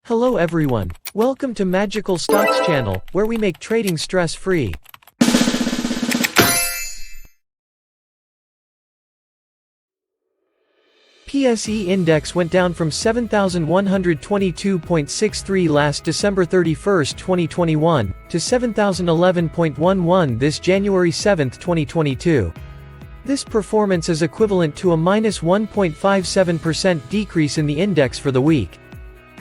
Hello everyone. Welcome to Magical Stocks channel, where we make trading stress-free. PSE index went down from 7,122.63 last December 31, 2021, to 7,011.11 this January 7, 2022. This performance is equivalent to a minus 1.57% decrease in the index for the week.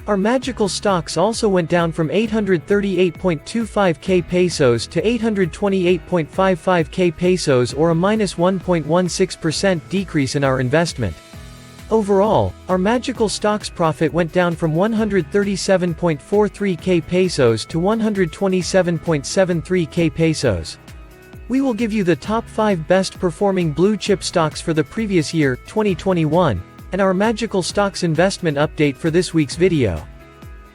Our magical stocks also went down from 838.25k pesos to 828.55k pesos, or a minus 1.16% decrease in our investment. Overall, our magical stocks profit went down from 137.43k pesos to 127.73k pesos. We will give you the top 5 best performing blue chip stocks for the previous year, 2021, and our magical stocks investment update for this week's video.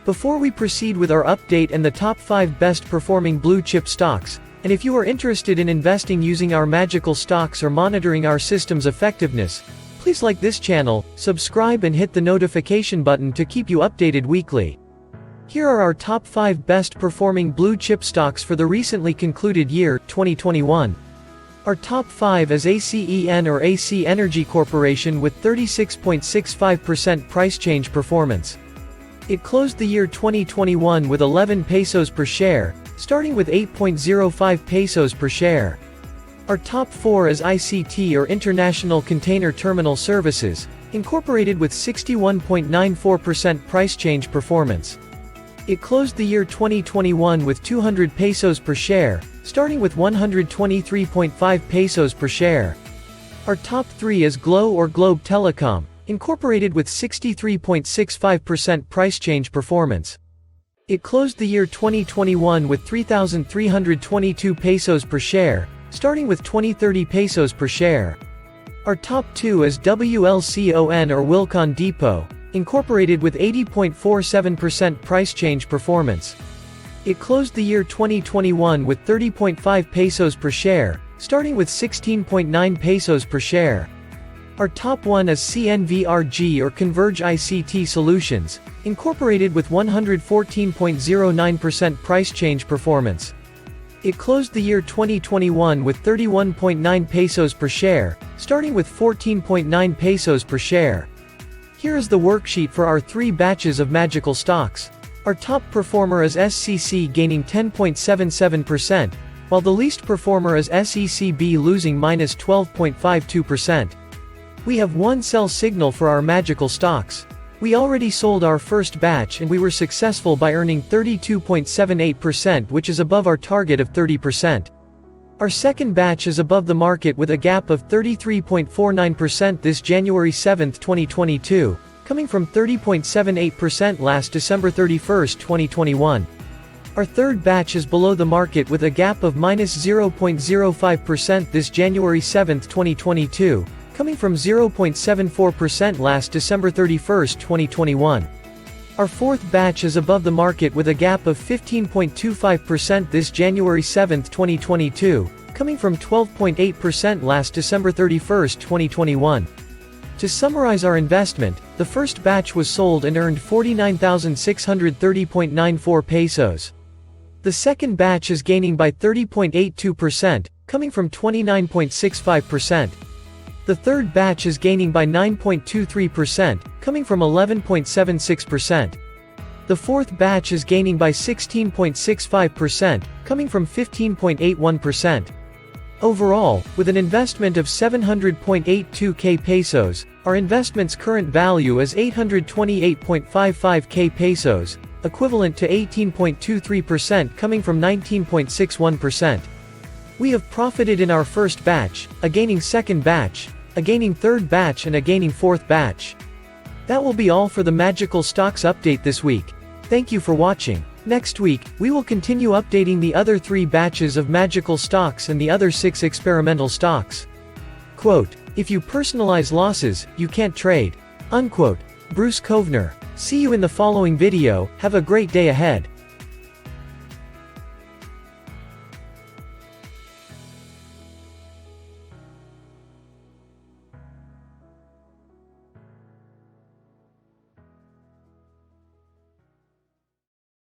Before we proceed with our update and the top 5 best performing blue chip stocks, and if you are interested in investing using our magical stocks or monitoring our system's effectiveness, please like this channel, subscribe and hit the notification button to keep you updated weekly. Here are our top 5 best performing blue chip stocks for the recently concluded year, 2021. Our top 5 is ACEN or AC Energy Corporation with 36.65% price change performance. It closed the year 2021 with 11 pesos per share, starting with 8.05 pesos per share. Our top 4 is ICT or International Container Terminal Services, incorporated with 61.94% price change performance. It closed the year 2021 with 200 pesos per share, starting with 123.5 pesos per share. Our top 3 is Glow or Globe Telecom, incorporated with 63.65% price change performance. It closed the year 2021 with 3,322 pesos per share, starting with 2030 pesos per share. Our top 2 is WLCON or Wilcon Depot, incorporated with 80.47% price change performance. It closed the year 2021 with 30.5 pesos per share, starting with 16.9 pesos per share. Our top 1 is CNVRG or Converge ICT Solutions, incorporated with 114.09% price change performance. It closed the year 2021 with 31.9 pesos per share, starting with 14.9 pesos per share. Here is the worksheet for our 3 batches of magical stocks. Our top performer is SCC gaining 10.77%, while the least performer is SECB losing minus 12.52%. We have one sell signal for our magical stocks. We already sold our first batch and we were successful by earning 32.78%, which is above our target of 30%. Our second batch is above the market with a gap of 33.49% this January 7, 2022, coming from 30.78% last December 31, 2021. Our third batch is below the market with a gap of minus 0.05% this January 7, 2022, coming from 0.74% last December 31, 2021. Our fourth batch is above the market with a gap of 15.25% this January 7, 2022, coming from 12.8% last December 31, 2021. To summarize our investment, the first batch was sold and earned 49,630.94 pesos. The second batch is gaining by 30.82%, coming from 29.65%. The third batch is gaining by 9.23%, coming from 11.76%. The fourth batch is gaining by 16.65%, coming from 15.81%. Overall, with an investment of 700.82k pesos, our investment's current value is 828.55k pesos, equivalent to 18.23% coming from 19.61%. We have profited in our first batch, a gaining second batch, a gaining third batch and a gaining fourth batch. That will be all for the magical stocks update this week. Thank you for watching. Next week, we will continue updating the other 3 batches of magical stocks and the other 6 experimental stocks. Quote, "If you personalize losses, you can't trade." Unquote. Bruce Kovner. See you in the following video. Have a great day ahead.